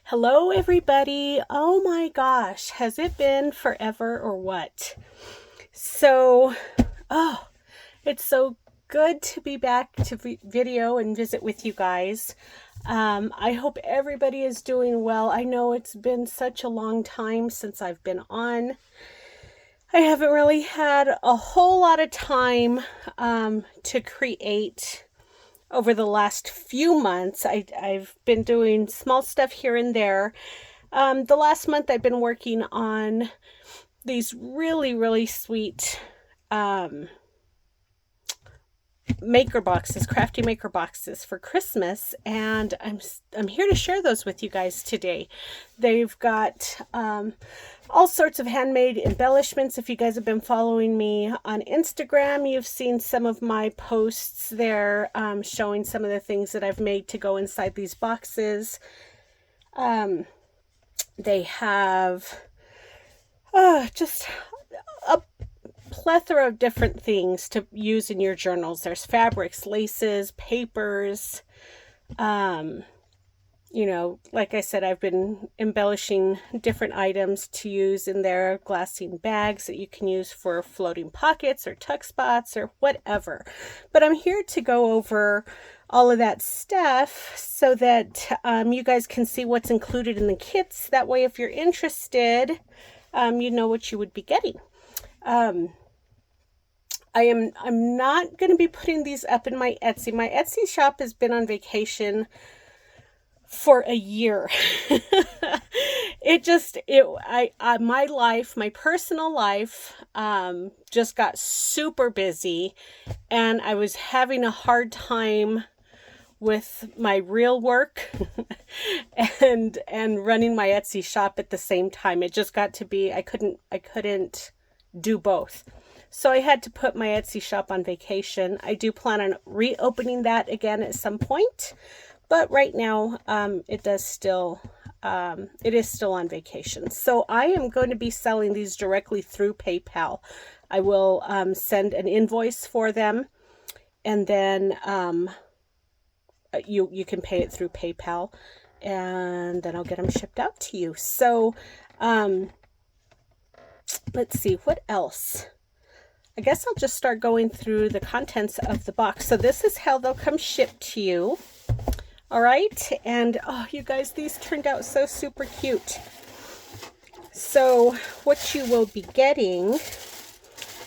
Hello, everybody. Oh my gosh, has it been forever or what? So, oh, it's so good to be back to video and visit with you guys. I hope everybody is doing well. I know it's been such a long time since I've been on. I haven't really had a whole lot of time to create over the last few months. I've been doing small stuff here and there. The last month I've been working on these really sweet maker boxes, crafty maker boxes for Christmas, and I'm here to share those with you guys today. They've got all sorts of handmade embellishments. If you guys have been following me on Instagram, you've seen some of my posts there showing some of the things that I've made to go inside these boxes. They have just a plethora of different things to use in your journals. There's fabrics, laces, papers. Like I said, I've been embellishing different items to use in there, glassine bags that you can use for floating pockets or tuck spots or whatever. But I'm here to go over all of that stuff so that you guys can see what's included in the kits. That way, if you're interested, you know what you would be getting. I'm not going to be putting these up in my Etsy. My Etsy shop has been on vacation for a year. My personal life, just got super busy, and I was having a hard time with my real work and running my Etsy shop at the same time. It just got to be, I couldn't do both. So I had to put my Etsy shop on vacation. I do plan on reopening that again at some point, but right now it is still on vacation. So I am going to be selling these directly through PayPal. I will send an invoice for them, and then you can pay it through PayPal, and then I'll get them shipped out to you. So let's see, what else? I guess I'll just start going through the contents of the box. So this is how they'll come shipped to you. All right. And oh, you guys, these turned out so super cute. So what you will be getting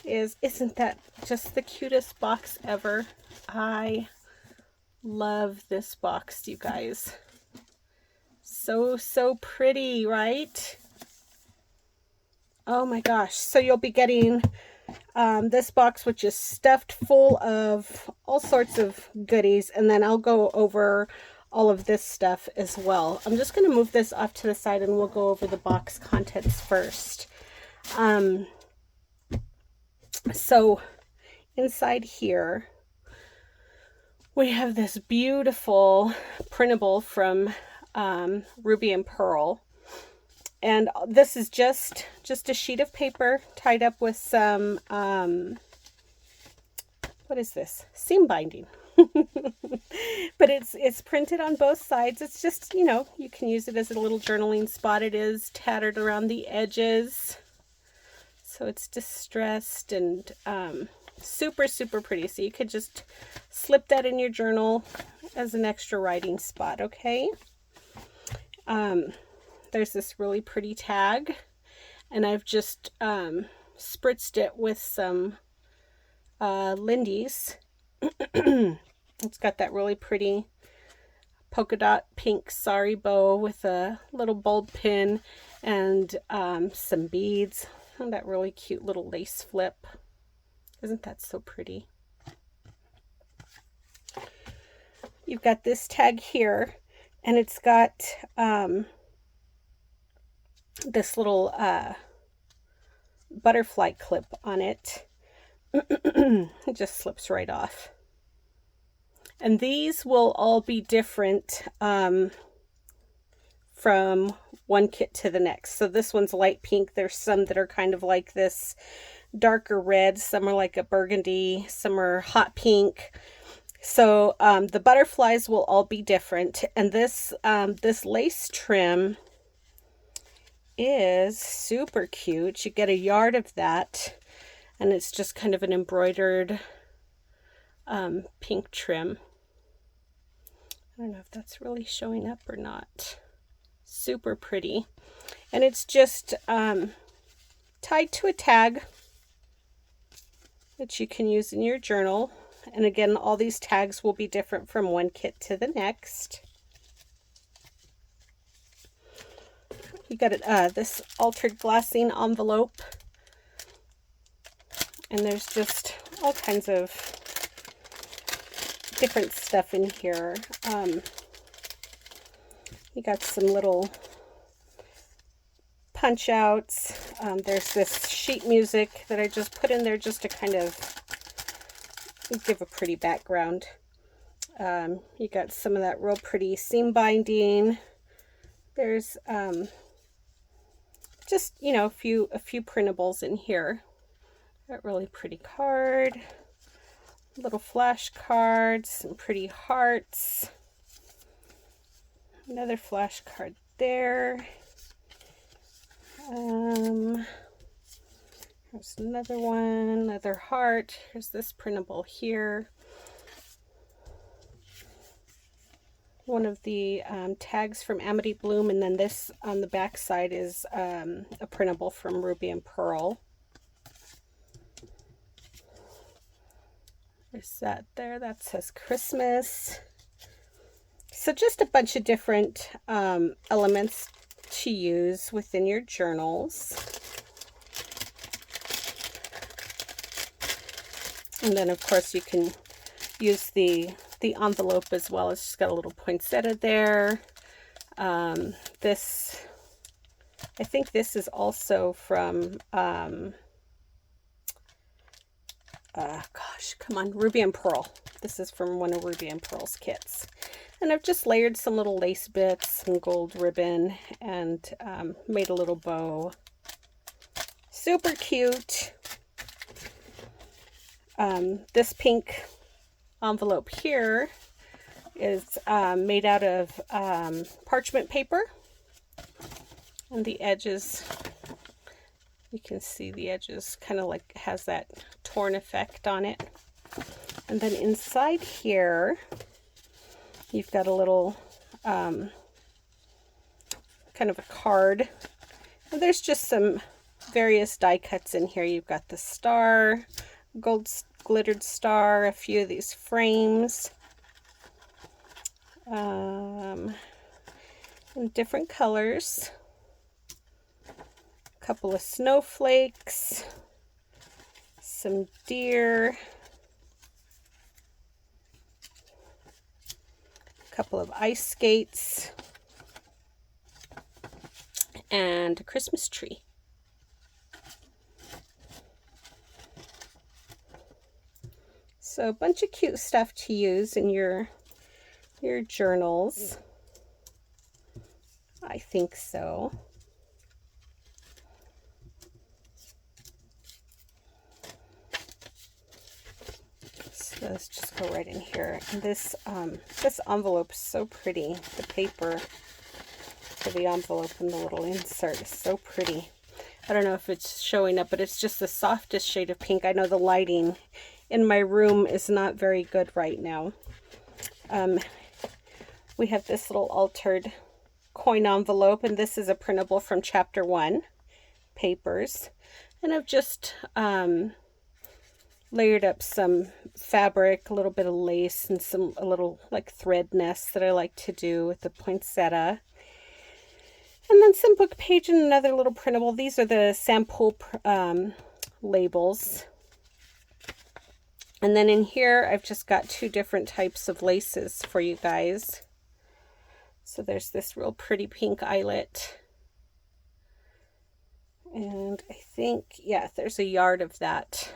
isn't that just the cutest box ever? I love this box, you guys. So pretty, right? Oh my gosh. So you'll be getting this box, which is stuffed full of all sorts of goodies, and then I'll go over all of this stuff as well. I'm just going to move this off to the side, and we'll go over the box contents first. So inside here we have this beautiful printable from Ruby and Pearl. And this is just a sheet of paper tied up with some, what is this? Seam binding. But it's printed on both sides. It's just, you can use it as a little journaling spot. It is tattered around the edges, so it's distressed and super pretty. So you could just slip that in your journal as an extra writing spot, okay? There's this really pretty tag, and I've just spritzed it with some Lindy's. It's got that really pretty polka dot pink sari bow with a little bulb pin and some beads, and that really cute little lace flip. Isn't that so pretty? You've got this tag here, and it's got this little butterfly clip on it. It just slips right off. And these will all be different from one kit to the next. So this one's light pink. There's some that are kind of like this darker red. Some are like a burgundy. Some are hot pink. So the butterflies will all be different, and this lace trim is super cute. You get a yard of that, and it's just kind of an embroidered pink trim. I don't know if that's really showing up or not. Super pretty. And it's just tied to a tag that you can use in your journal. And again, all these tags will be different from one kit to the next. You got this altered glassine envelope. And there's just all kinds of different stuff in here. You got some little punch outs. There's this sheet music that I just put in there just to kind of give a pretty background. You got some of that real pretty seam binding. There's just, you know, a few printables in here. That really pretty card. Little flash cards, some pretty hearts. Another flash card there. Here's another one, another heart. Here's this printable here. One of the tags from Amity Bloom, and then this on the back side is a printable from Ruby and Pearl. There's that there, that says Christmas. So just a bunch of different elements to use within your journals. And then of course you can use the envelope as well. It's just got a little poinsettia there. This, I think this is also from gosh, come on, Ruby and Pearl. This is from one of Ruby and Pearl's kits. And I've just layered some little lace bits, some gold ribbon, and made a little bow. Super cute. This pink envelope here is made out of parchment paper. And the edges, you can see the edges kind of like has that torn effect on it. And then inside here, you've got a little kind of a card. And there's just some various die cuts in here. You've got the star, gold glittered star, a few of these frames, in different colors, a couple of snowflakes, some deer, a couple of ice skates, and a Christmas tree. So a bunch of cute stuff to use in your journals. I think so. So let's just go right in here. And this envelope is so pretty. The paper for the envelope and the little insert is so pretty. I don't know if it's showing up, but it's just the softest shade of pink. I know the lighting in my room is not very good right now. We have this little altered coin envelope, and this is a printable from Chapter 1 papers. And I've just layered up some fabric, a little bit of lace, and a little like thread nest that I like to do with the poinsettia. And then some book page and another little printable. These are the sample labels. And then in here, I've just got two different types of laces for you guys. So there's this real pretty pink eyelet. And I think, yeah, there's a yard of that.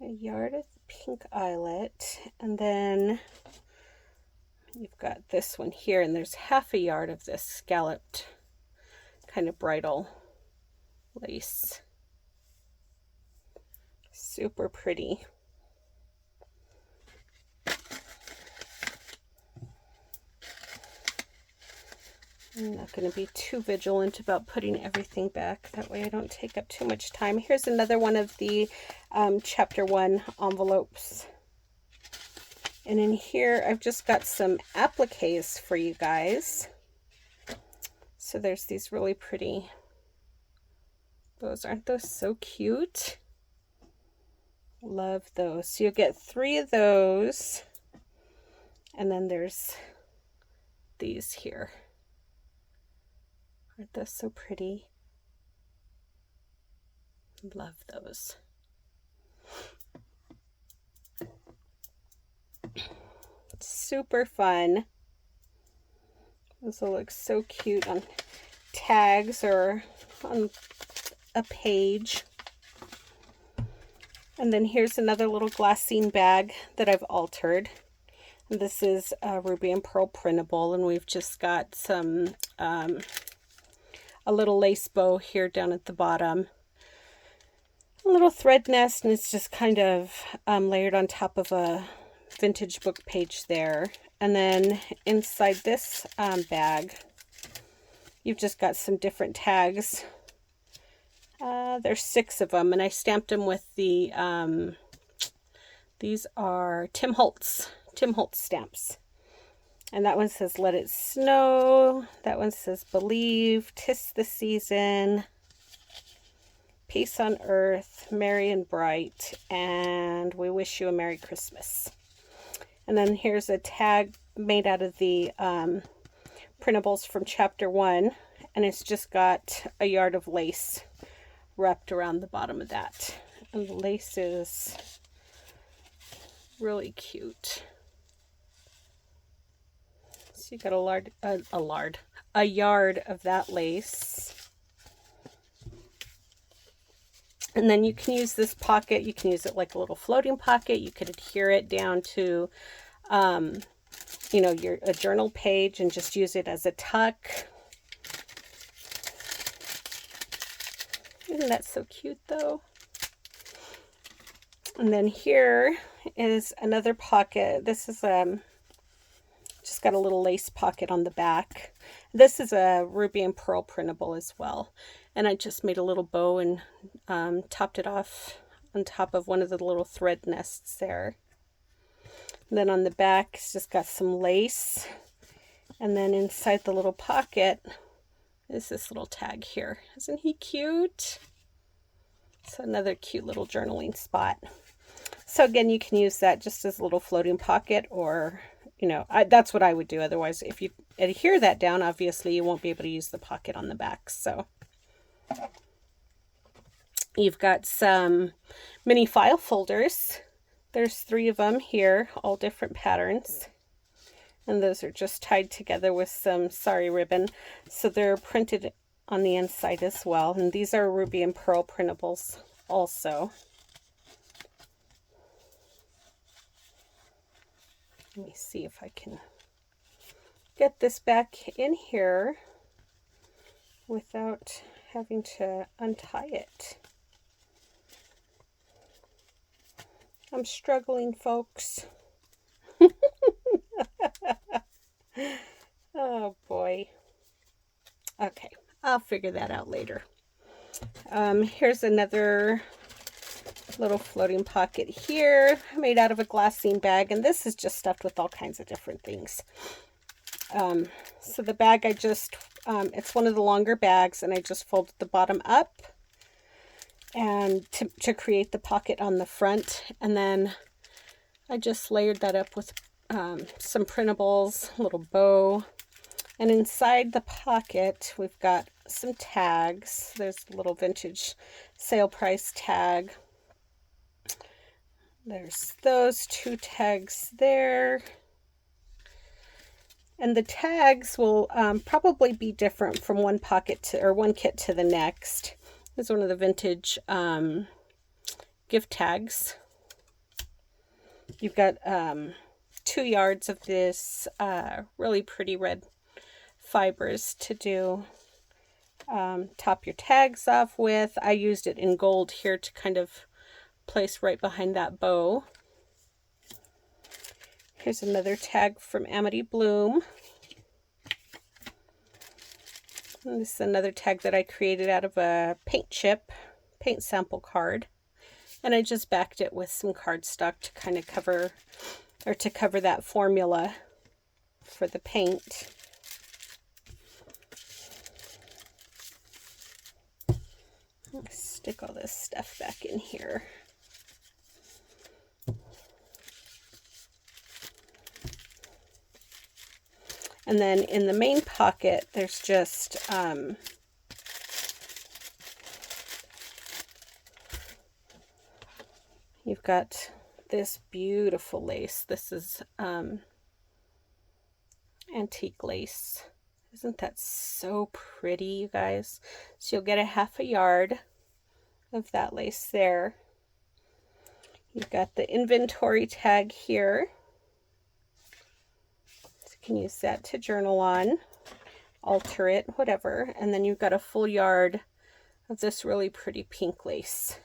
A yard of the pink eyelet. And then you've got this one here, and there's half a yard of this scalloped kind of bridal lace. Super pretty. I'm not going to be too vigilant about putting everything back. That way I don't take up too much time. Here's another one of the chapter 1 envelopes. And in here, I've just got some appliques for you guys. So there's these really pretty bows. Aren't those so cute? Love those. So you'll get 3 of those. And then there's these here. Aren't those so pretty? Love those. Super fun. Those will look so cute on tags or on a page. And then here's another little glassine bag that I've altered. And this is a ruby and pearl printable, and we've just got some a little lace bow here down at the bottom. A little thread nest, and it's just kind of layered on top of a vintage book page there. And then inside this bag, you've just got some different tags. There's 6 of them, and I stamped them with the, these are Tim Holtz stamps. And that one says, "Let it snow." That one says, "Believe," "'Tis the season," "Peace on earth," "Merry and bright," and "We wish you a Merry Christmas." And then here's a tag made out of the printables from chapter 1, and it's just got a yard of lace wrapped around the bottom of that. And the lace is really cute. So you got a yard of that lace. And then you can use this pocket. You can use it like a little floating pocket. You could adhere it down to, you know, a journal page and just use it as a tuck. Isn't that so cute though? And then here is another pocket. This is just got a little lace pocket on the back. This is a ruby and pearl printable as well. And I just made a little bow and topped it off on top of one of the little thread nests there. And then on the back, it's just got some lace. And then inside the little pocket is this little tag here. Isn't he cute? It's another cute little journaling spot. So again, you can use that just as a little floating pocket, or, you know, that's what I would do. Otherwise, if you adhere that down, obviously you won't be able to use the pocket on the back. So you've got some mini file folders. There's 3 of them here, all different patterns. And those are just tied together with some sari ribbon. So they're printed on the inside as well. And these are ruby and pearl printables also. Let me see if I can get this back in here without having to untie it. I'm struggling, folks. Oh boy. Okay, I'll figure that out later. Here's another little floating pocket here, made out of a glassine bag, and this is just stuffed with all kinds of different things. So the bag, I just, it's one of the longer bags, and I just folded the bottom up and to create the pocket on the front, and then I just layered that up with some printables, a little bow, and inside the pocket we've got some tags. There's a little vintage sale price tag. There's those 2 tags there. And the tags will probably be different from one pocket to, or one kit to the next. This is one of the vintage gift tags. You've got 2 yards of this really pretty red fibers to do top your tags off with. I used it in gold here to kind of place right behind that bow. Here's another tag from Amity Bloom. And this is another tag that I created out of a paint chip, paint sample card. And I just backed it with some cardstock to kind of cover, or to cover that formula for the paint. Let's stick all this stuff back in here. And then in the main pocket, there's just you've got this beautiful lace. This is antique lace. Isn't that so pretty, you guys? So you'll get a half a yard of that lace there. You've got the inventory tag here. So you can use that to journal on, alter it, whatever. And then you've got a full yard of this really pretty pink lace.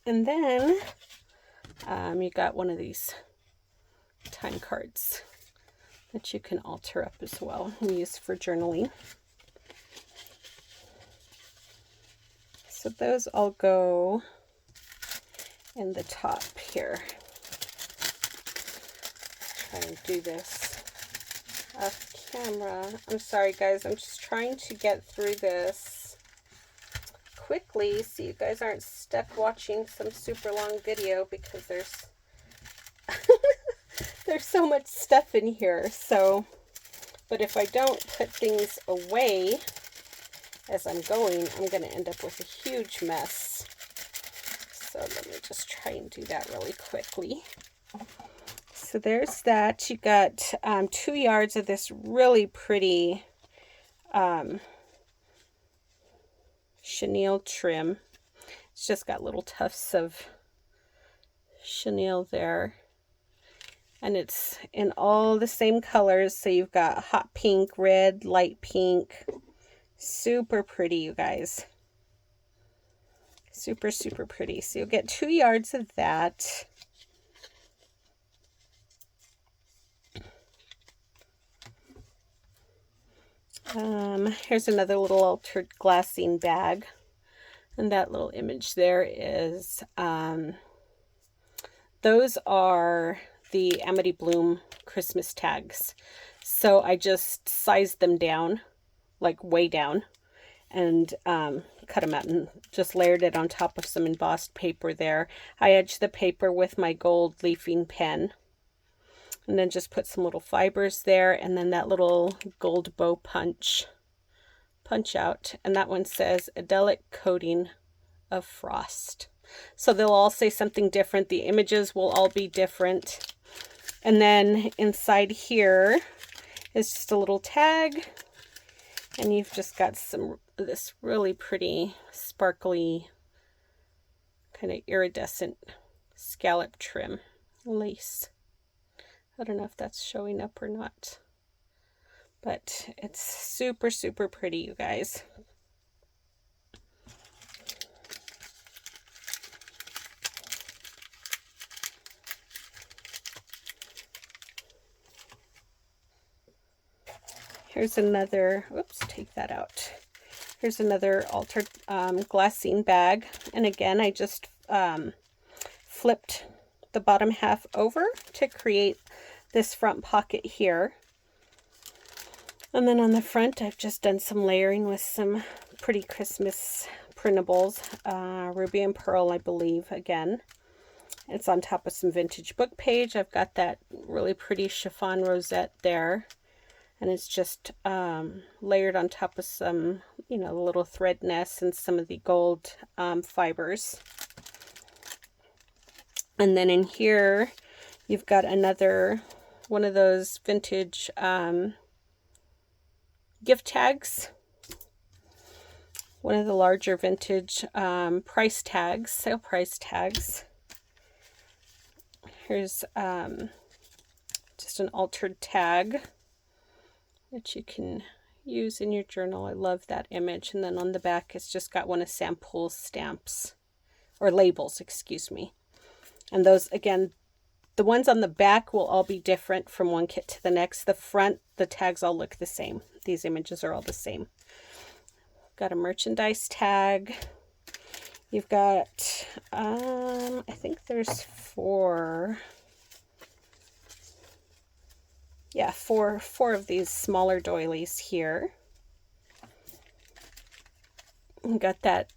And then you got one of these time cards that you can alter up as well and use for journaling. So those all go in the top here. Try and do this off camera. I'm sorry guys, I'm just trying to get through this quickly so you guys aren't stuck watching some super long video, because there's there's so much stuff in here. So, but if I don't put things away as I'm going, I'm going to end up with a huge mess. So let me just try and do that really quickly. So there's that. You got 2 yards of this really pretty chenille trim. It's just got little tufts of chenille there. And it's in all the same colors. So you've got hot pink, red, light pink. Super pretty, you guys. Super, super pretty. So you'll get 2 yards of that. Here's another little altered glassine bag. And that little image there is, those are the Amity Bloom Christmas tags. So I just sized them down, like way down, and cut them out and just layered it on top of some embossed paper there. I edged the paper with my gold leafing pen, and then just put some little fibers there, and then that little gold bow punch out, and that one says idyllic coating of frost. So they'll all say something different. The images will all be different. And then inside here is just a little tag, and you've just got this really pretty sparkly kind of iridescent scallop trim lace. I don't know if that's showing up or not, but it's super, super pretty, you guys. Here's another, oops, take that out. Here's another altered glassine bag. And again, I just flipped the bottom half over to create this front pocket here. And then on the front, I've just done some layering with some pretty Christmas printables. Ruby and Pearl, I believe, again. It's on top of some vintage book page. I've got that really pretty chiffon rosette there. And it's just layered on top of some, you know, the little thread nests and some of the gold fibers. And then in here, you've got another one of those vintage gift tags. One of the larger vintage price tags, sale price tags. Here's just an altered tag that you can use in your journal. I love that image. And then on the back, it's just got one of Sam Poole's stamps, or labels, excuse me. And those, again, the ones on the back will all be different from one kit to the next. The front, the tags all look the same. These images are all the same. Got a merchandise tag. You've got, I think there's four of these smaller doilies here. You got that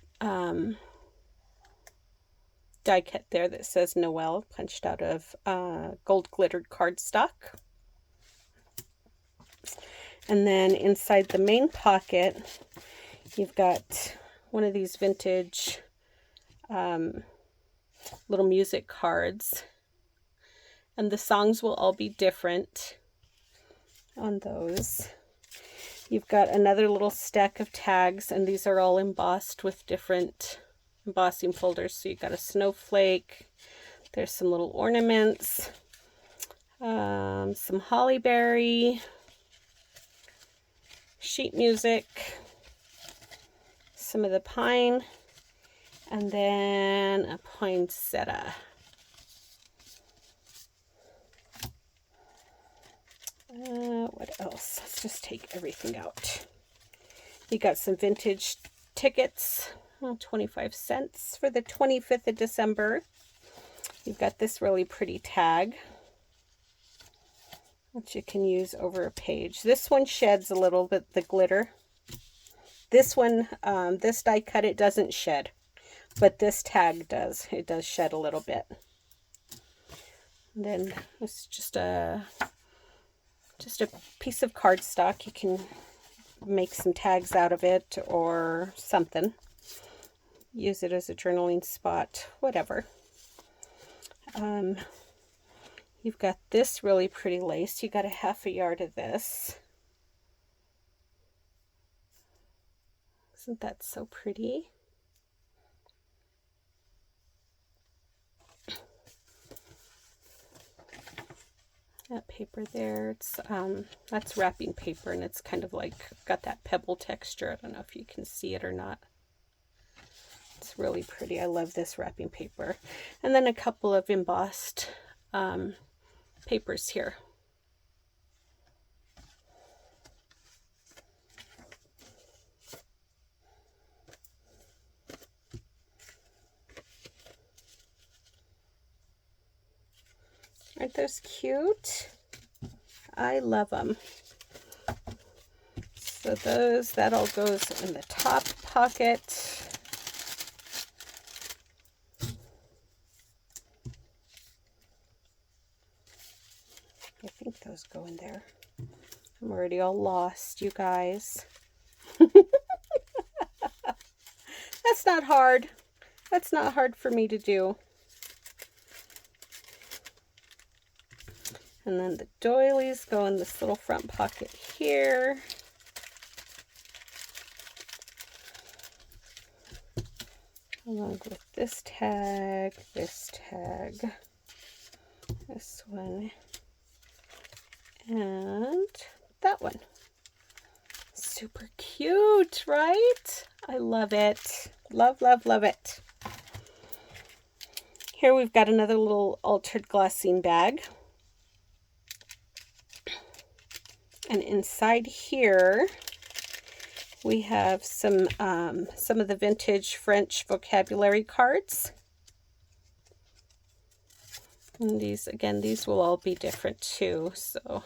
die cut there that says Noel, punched out of gold glittered cardstock. And then inside the main pocket, you've got one of these vintage little music cards. And the songs will all be different on those. You've got another little stack of tags, and these are all embossed with different embossing folders. So you've got a snowflake, there's some little ornaments, some holly berry, sheet music, some of the pine, and then a poinsettia. What else? Let's just take everything out. You got some vintage tickets, 25 cents for the 25th of December. You've got this really pretty tag that you can use over a page. This one sheds a little bit, the glitter. This one, this die cut, it doesn't shed, but this tag does. It does shed a little bit. And then it's just a piece of cardstock. You can make some tags out of it or something. Use it as a journaling spot, whatever. You've got this really pretty lace. You got a half a yard of this. Isn't that so pretty? That paper there, it's that's wrapping paper, and it's kind of like got that pebble texture. I don't know if you can see it or not. It's really pretty. I love this wrapping paper. And then a couple of embossed papers here. Aren't those cute? I love them. So that all goes in the top pocket. I think those go in there. I'm already all lost, you guys. That's not hard. That's not hard for me to do. And then the doilies go in this little front pocket here. Along with this tag, this one, and that one. Super cute, right? I love it. Love, love, love it. Here we've got another little altered glassine bag. And inside here, we have some of the vintage French vocabulary cards. And these, again, these will all be different too, so.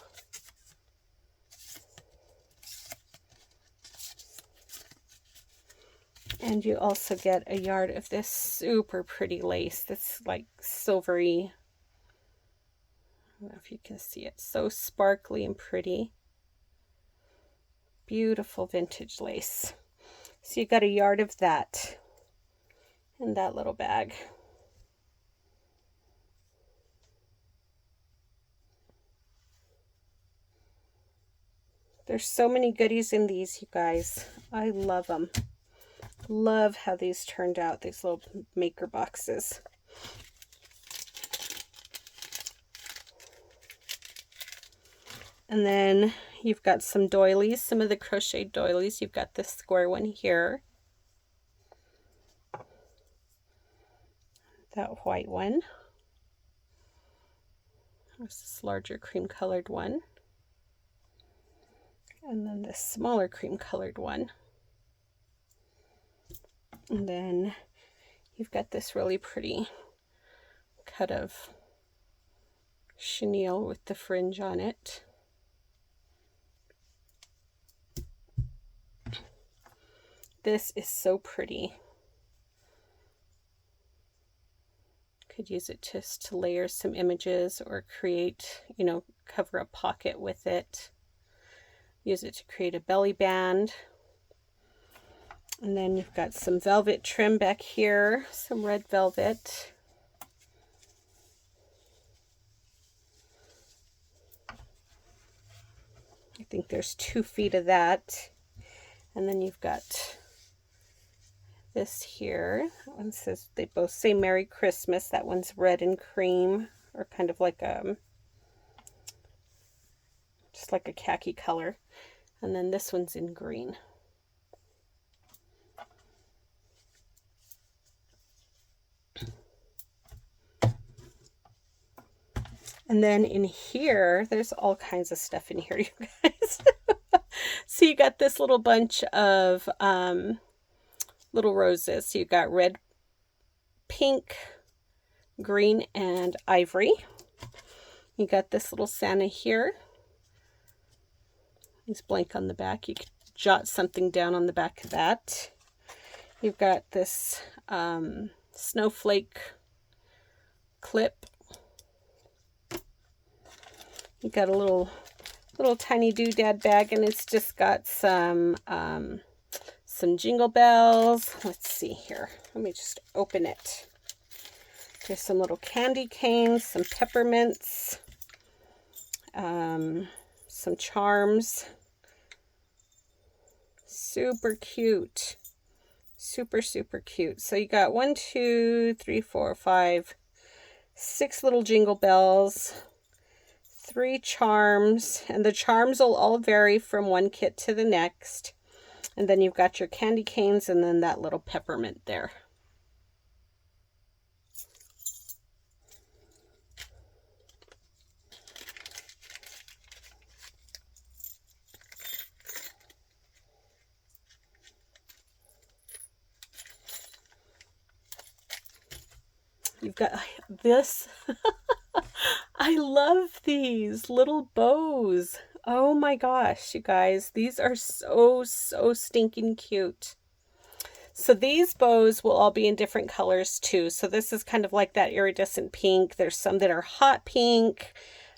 And you also get a yard of this super pretty lace that's like silvery. I don't know if you can see it. So sparkly and pretty. Beautiful vintage lace. So you got a yard of that in that little bag. There's so many goodies in these, you guys. I love them. Love how these turned out, these little maker boxes. And then you've got some doilies, some of the crocheted doilies. You've got this square one here. That white one. There's this larger cream colored one. And then this smaller cream colored one. And then you've got this really pretty cut of chenille with the fringe on it. This is so pretty. Could use it just to layer some images or create, you know, cover a pocket with it. Use it to create a belly band. And then you've got some velvet trim back here, some red velvet. I think there's 2 feet of that. And then you've got this here. That one says, they both say Merry Christmas. That one's red and cream, or kind of like just like a khaki color. And then this one's in green. And then in here, there's all kinds of stuff in here, you guys. So you got this little bunch of little roses. So you got red, pink, green, and ivory. You got this little Santa here. He's blank on the back. You could jot something down on the back of that. You've got this snowflake clip. You got a little tiny doodad bag, and it's just got some jingle bells. Let's see here. Let me just open it. There's some little candy canes, some peppermints, some charms. Super cute. Super, super cute. So you got 1, 2, 3, 4, 5, 6 little jingle bells. 3 charms, and the charms will all vary from one kit to the next. And then you've got your candy canes and then that little peppermint there. You've got this. I love these little bows. Oh my gosh, you guys, these are so stinking cute. So these bows will all be in different colors too. So this is kind of like that iridescent pink. There's some that are hot pink.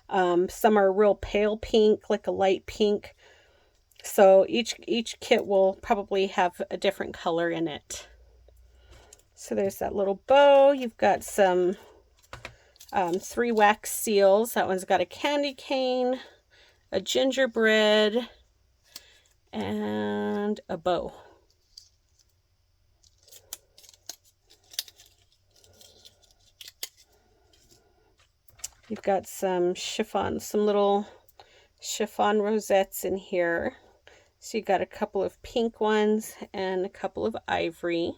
Some are real pale pink, like a light pink. So each kit will probably have a different color in it. So there's that little bow. You've got some 3 wax seals. That one's got a candy cane, a gingerbread, and a bow. You've got some chiffon, some little chiffon rosettes in here. So you got a couple of pink ones and a couple of ivory.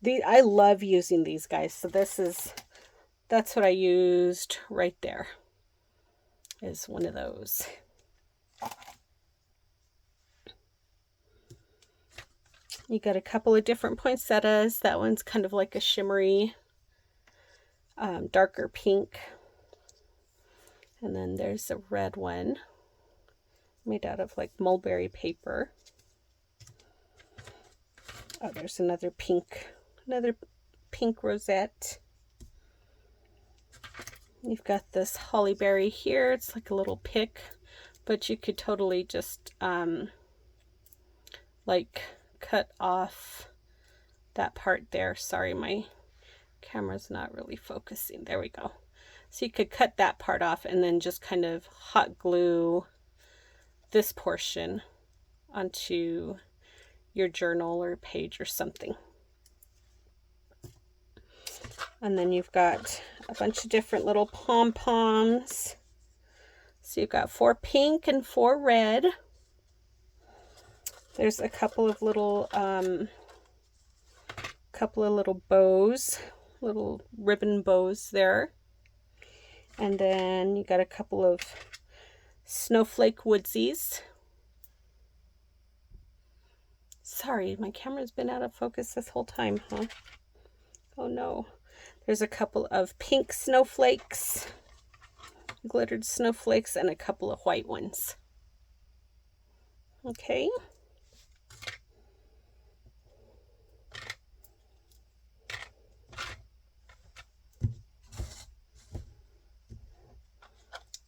I love using these, guys. So that's what I used right there, is one of those. You got a couple of different poinsettias. That one's kind of like a shimmery, darker pink. And then there's a red one made out of like mulberry paper. Oh, there's another pink rosette. You've got this holly berry here. It's like a little pick, but you could totally just like cut off that part there. Sorry, my camera's not really focusing. There we go. So you could cut that part off and then just kind of hot glue this portion onto your journal or page or something. And then you've got a bunch of different little pom-poms. So you've got 4 pink and 4 red. There's a couple of little bows, little ribbon bows there. And then you got a couple of snowflake woodsies. Sorry, my camera's been out of focus this whole time, huh? Oh no. There's a couple of pink snowflakes, glittered snowflakes, and a couple of white ones. Okay.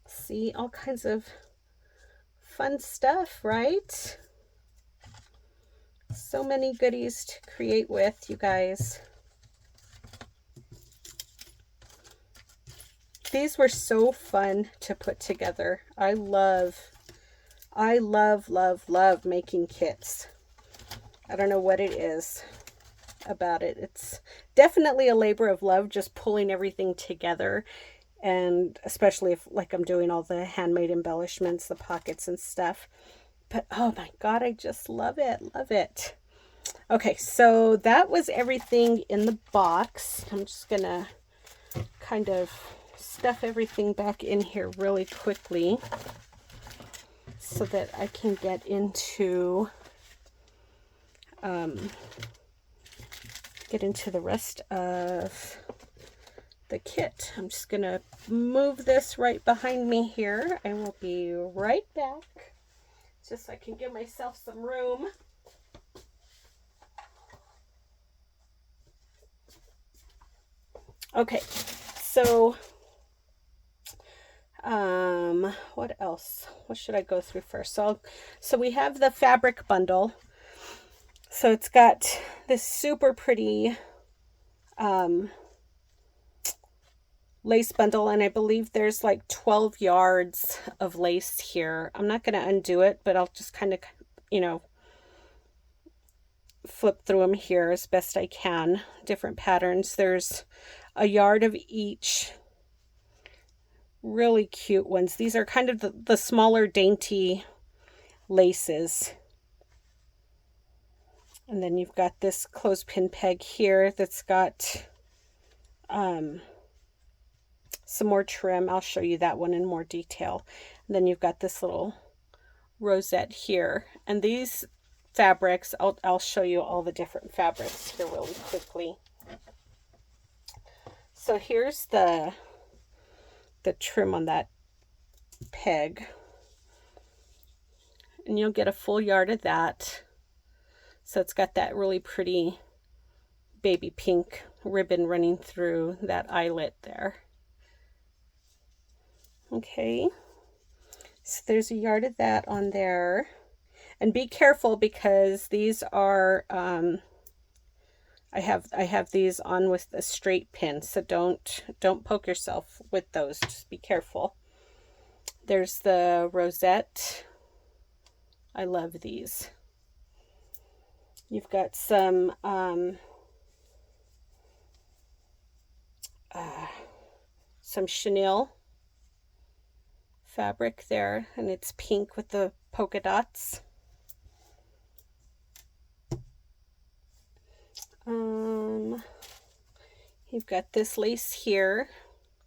See, all kinds of fun stuff, right? So many goodies to create with, you guys. These were so fun to put together. I love, love making kits. I don't know what it is about it. It's definitely a labor of love, just pulling everything together. And especially if, like, I'm doing all the handmade embellishments, the pockets and stuff. But oh my God, I just love it. Love it. Okay, so that was everything in the box. I'm just gonna kind of stuff everything back in here really quickly so that I can get into the rest of the kit. I'm just gonna move this right behind me here. I will be right back, just so I can give myself some room. Okay, so what else? What should I go through first? So we have the fabric bundle. So it's got this super pretty lace bundle, and I believe there's like 12 yards of lace here. I'm not going to undo it, but I'll just kind of, you know, flip through them here as best I can. Different patterns. There's a yard of each. Really cute ones. These are kind of the smaller dainty laces. And then you've got this clothespin peg here that's got some more trim. I'll show you that one in more detail. And then you've got this little rosette here. And these fabrics, I'll show you all the different fabrics here really quickly. So here's the trim on that peg. And you'll get a full yard of that. So it's got that really pretty baby pink ribbon running through that eyelet there. Okay, so there's a yard of that on there. And be careful because these are, I have these on with a straight pin, so don't poke yourself with those. Just be careful. There's the rosette. I love these. You've got some chenille fabric there, and it's pink with the polka dots. You've got this lace here,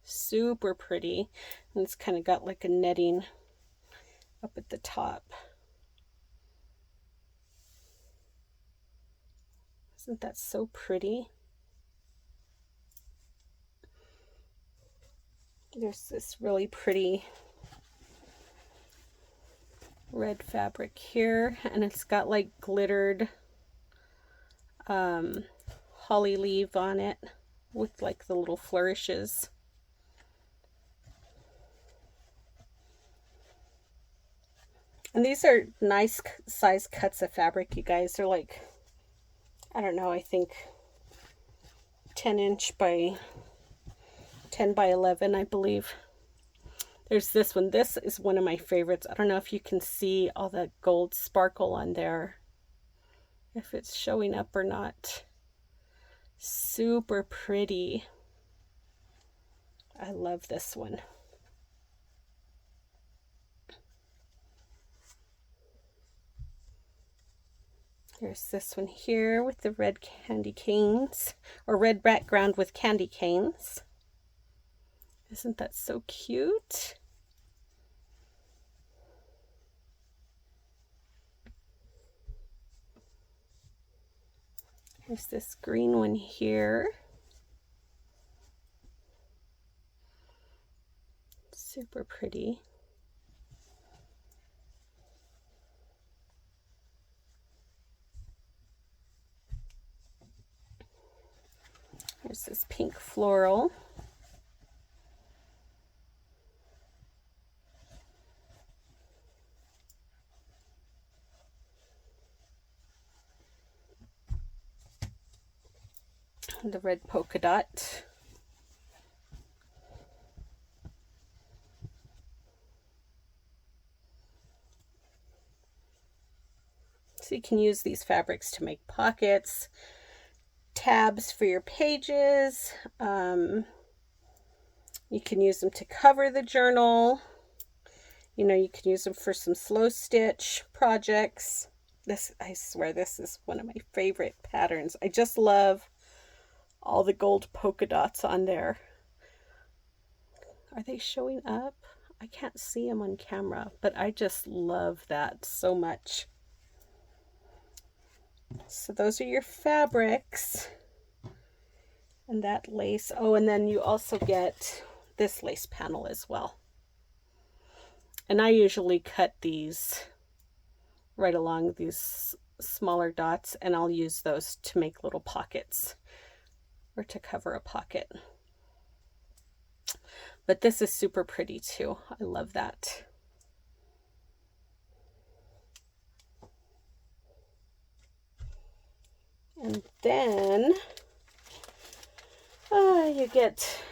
super pretty, and it's kind of got like a netting up at the top. Isn't that so pretty? There's this really pretty red fabric here, and it's got like glittered holly leaf on it with like the little flourishes. And these are nice size cuts of fabric, you guys. They're like, I don't know, I think 10" by 10 by 11, I believe. There's this one. This is one of my favorites. I don't know if you can see all that gold sparkle on there, if it's showing up or not. Super pretty. I love this one. There's this one here with the red candy canes, or red background with candy canes. Isn't that so cute? There's this green one here. Super pretty. There's this pink floral. The red polka dot. So you can use these fabrics to make pockets, tabs for your pages. You can use them to cover the journal. You know, you can use them for some slow stitch projects. This, I swear, this is one of my favorite patterns. I just love all the gold polka dots on there. Are they showing up? I can't see them on camera, but I just love that so much. So those are your fabrics. And that lace. Oh, and then you also get this lace panel as well. And I usually cut these right along these smaller dots, and I'll use those to make little pockets or to cover a pocket. But this is super pretty too. I love that. And then you get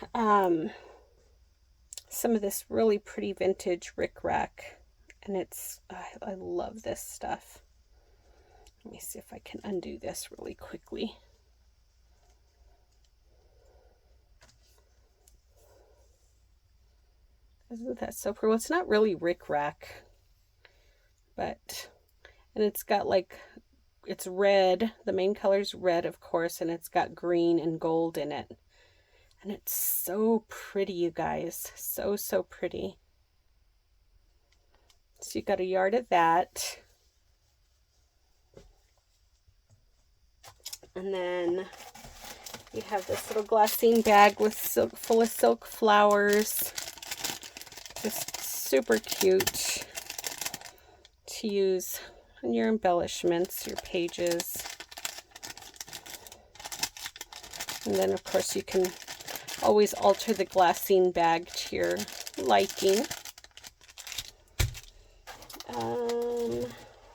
some of this really pretty vintage rickrack, and it's I love this stuff. Let me see if I can undo this really quickly. Isn't that so pretty? Well, it's not really rickrack, but, and it's got like, it's red. The main color is red, of course, and it's got green and gold in it. And it's so pretty, you guys. So, so pretty. So you got a yard of that. And then you have this little glassine bag with silk, full of silk flowers. Just super cute to use on your embellishments, your pages. And then, of course, you can always alter the glassine bag to your liking.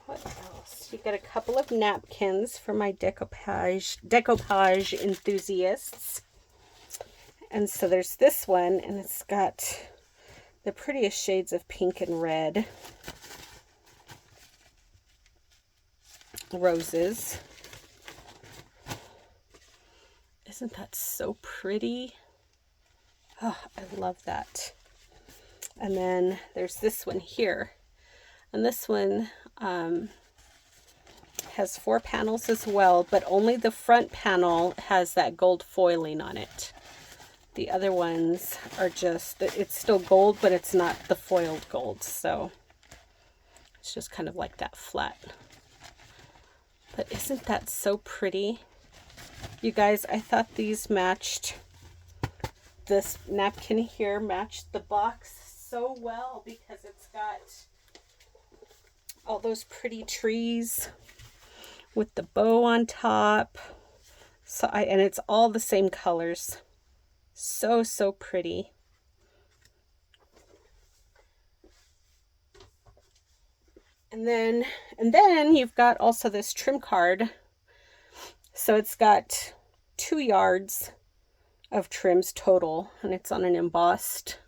What else? You get a couple of napkins for my decoupage enthusiasts. And so there's this one, and it's got the prettiest shades of pink and red roses. Isn't that so pretty? Oh, I love that. And then there's this one here, and this one has 4 panels as well, but only the front panel has that gold foiling on it. The other ones are just, it's still gold, but it's not the foiled gold, so it's just kind of like that flat. But isn't that so pretty? You guys, I thought these matched, this napkin here matched the box so well because it's got all those pretty trees with the bow on top. So and it's all the same colors. So, so pretty. And then you've got also this trim card. So it's got 2 yards of trims total, and it's on an embossed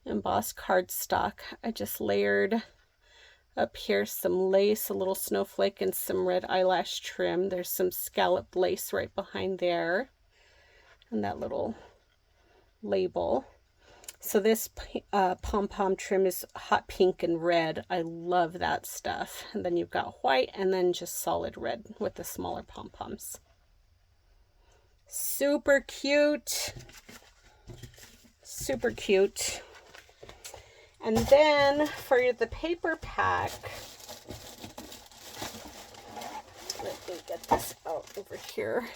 cardstock. I just layered up here some lace, a little snowflake, and some red eyelash trim. There's some scalloped lace right behind there, and that little label. So this pom-pom trim is hot pink and red. I love that stuff. And then you've got white and then just solid red with the smaller pom-poms. Super cute. Super cute. And then for the paper pack, let me get this out over here.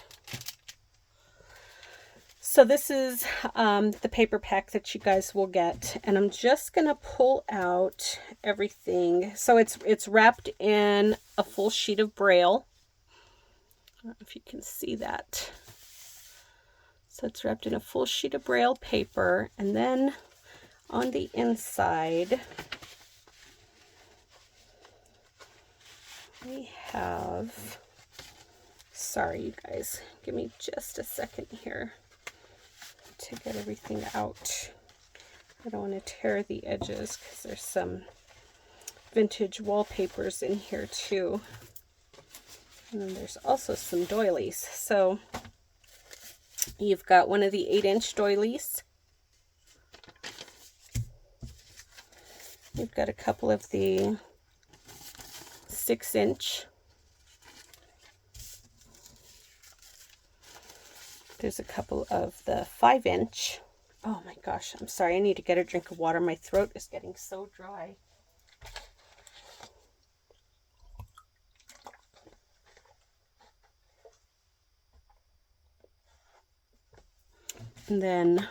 So this is the paper pack that you guys will get, and I'm just gonna pull out everything. So it's wrapped in a full sheet of Braille. I don't know if you can see that. So it's wrapped in a full sheet of Braille paper, and then on the inside we have, sorry you guys, give me just a second here to get everything out. I don't want to tear the edges because there's some vintage wallpapers in here too. And then there's also some doilies. So you've got one of the 8-inch doilies. You've got a couple of the 6-inch. There's a couple of the 5-inch. Oh my gosh, I'm sorry. I need to get a drink of water. My throat is getting so dry. And then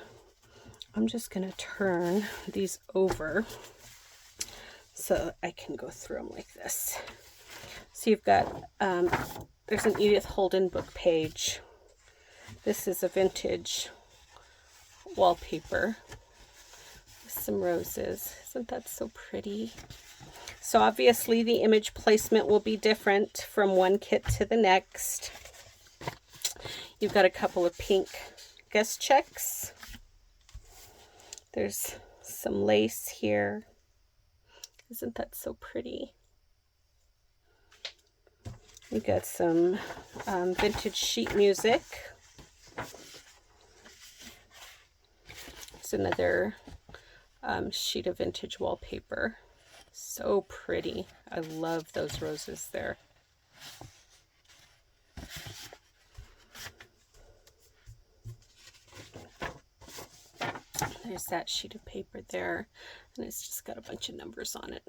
I'm just going to turn these over so I can go through them like this. So you've got, there's an Edith Holden book page. This is a vintage wallpaper with some roses. Isn't that so pretty? So obviously the image placement will be different from one kit to the next. You've got a couple of pink guest checks. There's some lace here. Isn't that so pretty? We got some vintage sheet music. It's another sheet of vintage wallpaper. So pretty. I love those roses there. There's that sheet of paper there, and it's just got a bunch of numbers on it.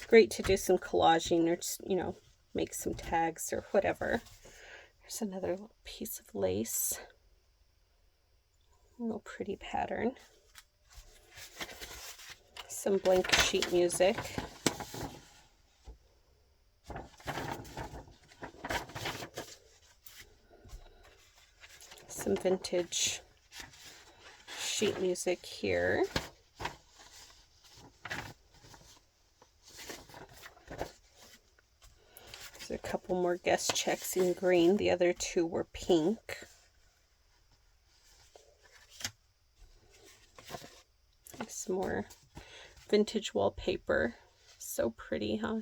Great to do some collaging or just, you know, make some tags or whatever. There's another little piece of lace. A real pretty pattern. Some blank sheet music. Some vintage sheet music here. There's a couple more guest checks in green. The other two were pink. Some more vintage wallpaper. So pretty, huh?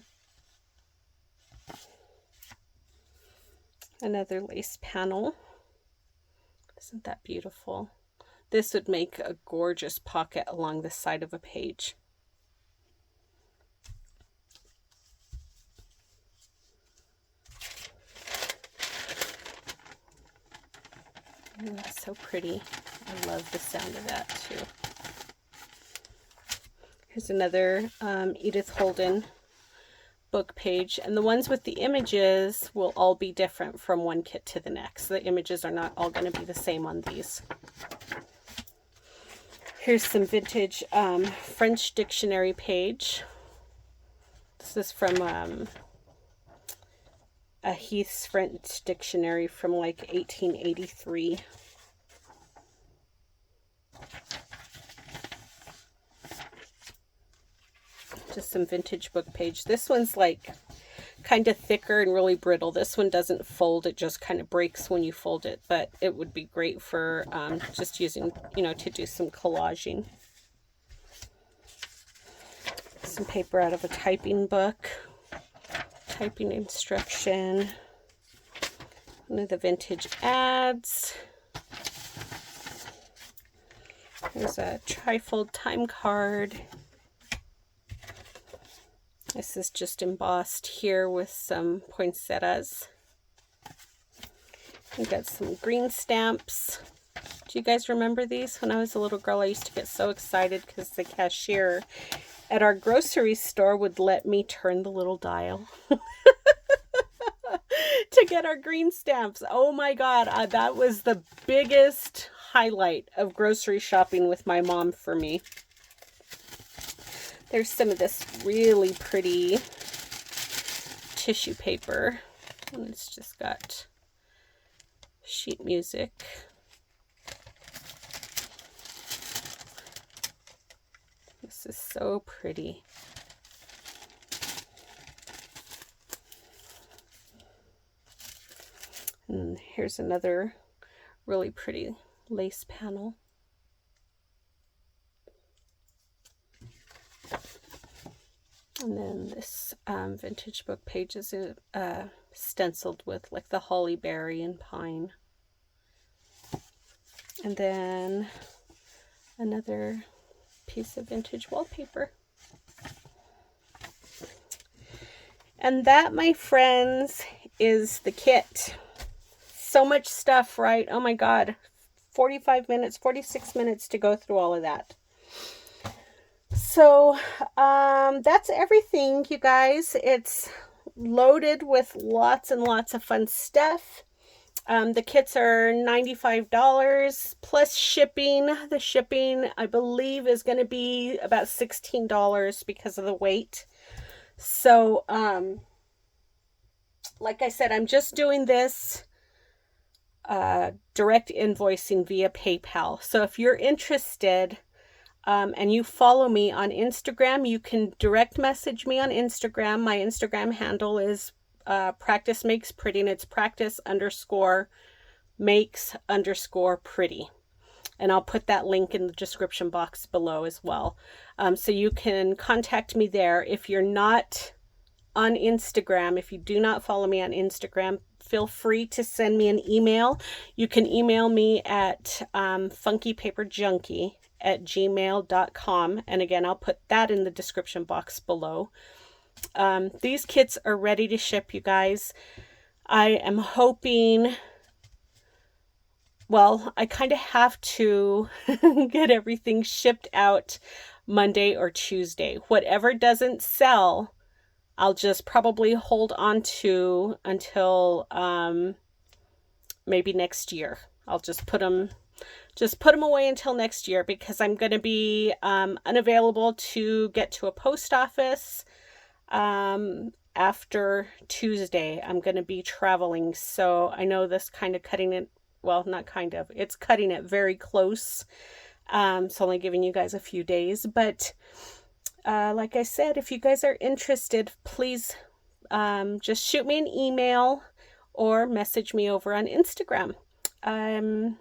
Another lace panel. Isn't that beautiful? This would make a gorgeous pocket along the side of a page. Ooh, that's so pretty. I love the sound of that too. Here's another Edith Holden book page, and the ones with the images will all be different from one kit to the next. The images are not all going to be the same on these. Here's some vintage French dictionary page. This is from a Heath's French dictionary from like 1883. Just some vintage book page. This one's like kind of thicker and really brittle. This one doesn't fold. It just kind of breaks when you fold it, but it would be great for just using, you know, to do some collaging. Some paper out of a typing book. Typing instruction. One of the vintage ads. There's a trifold time card. This is just embossed here with some poinsettias. We got some green stamps. Do you guys remember these? When I was a little girl, I used to get so excited because the cashier at our grocery store would let me turn the little dial to get our green stamps. Oh my God, that was the biggest highlight of grocery shopping with my mom for me. There's some of this really pretty tissue paper, and it's just got sheet music. This is so pretty. And here's another really pretty lace panel. And then this vintage book page is stenciled with like the holly berry and pine. And then another piece of vintage wallpaper. And that, my friends, is the kit. So much stuff, right? Oh my God. 45 minutes, 46 minutes to go through all of that. So that's everything, you guys. It's loaded with lots and lots of fun stuff. The kits are $95 plus shipping. The shipping, I believe, is going to be about $16 because of the weight. So, like I said, I'm just doing this direct invoicing via PayPal. So if you're interested and you follow me on Instagram, you can direct message me on Instagram. My Instagram handle is Practice Makes Pretty, and it's practice_makes_pretty. And I'll put that link in the description box below as well. So you can contact me there. If you're not on Instagram, if you do not follow me on Instagram, feel free to send me an email. You can email me at funkypaperjunky@gmail.com. And again, I'll put that in the description box below. These kits are ready to ship, you guys. I am hoping, well, I kind of have to get everything shipped out Monday or Tuesday. Whatever doesn't sell, I'll just probably hold on to until maybe next year. I'll just put them away until next year, because I'm going to be unavailable to get to a post office after Tuesday. I'm going to be traveling, so I know this kind of cutting it, well, not kind of, it's cutting it very close. So only giving you guys a few days, but like I said, if you guys are interested, please just shoot me an email or message me over on Instagram. And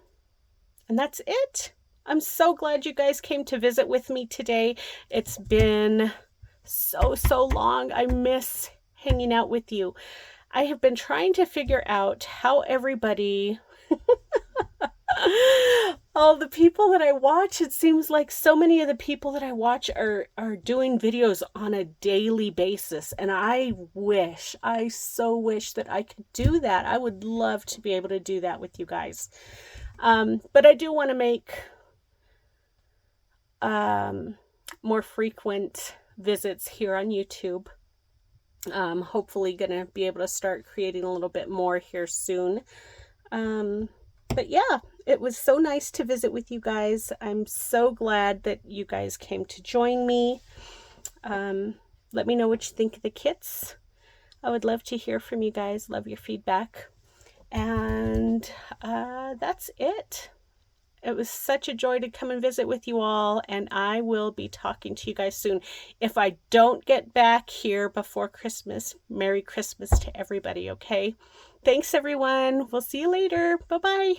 that's it. I'm so glad you guys came to visit with me today. It's been so long. I miss hanging out with you. I have been trying to figure out how everybody all the people that I watch, it seems like so many of the people that I watch are doing videos on a daily basis, and I so wish that I could do that. I would love to be able to do that with you guys. But I do want to make more frequent visits here on YouTube. Hopefully gonna be able to start creating a little bit more here soon. But yeah, it was so nice to visit with you guys. I'm so glad that you guys came to join me. Let me know what you think of the kits. I would love to hear from you guys. Love your feedback. And that's it. It was such a joy to come and visit with you all, and I will be talking to you guys soon. If I don't get back here before Christmas, Merry Christmas to everybody, okay? Thanks, everyone. We'll see you later. Bye-bye.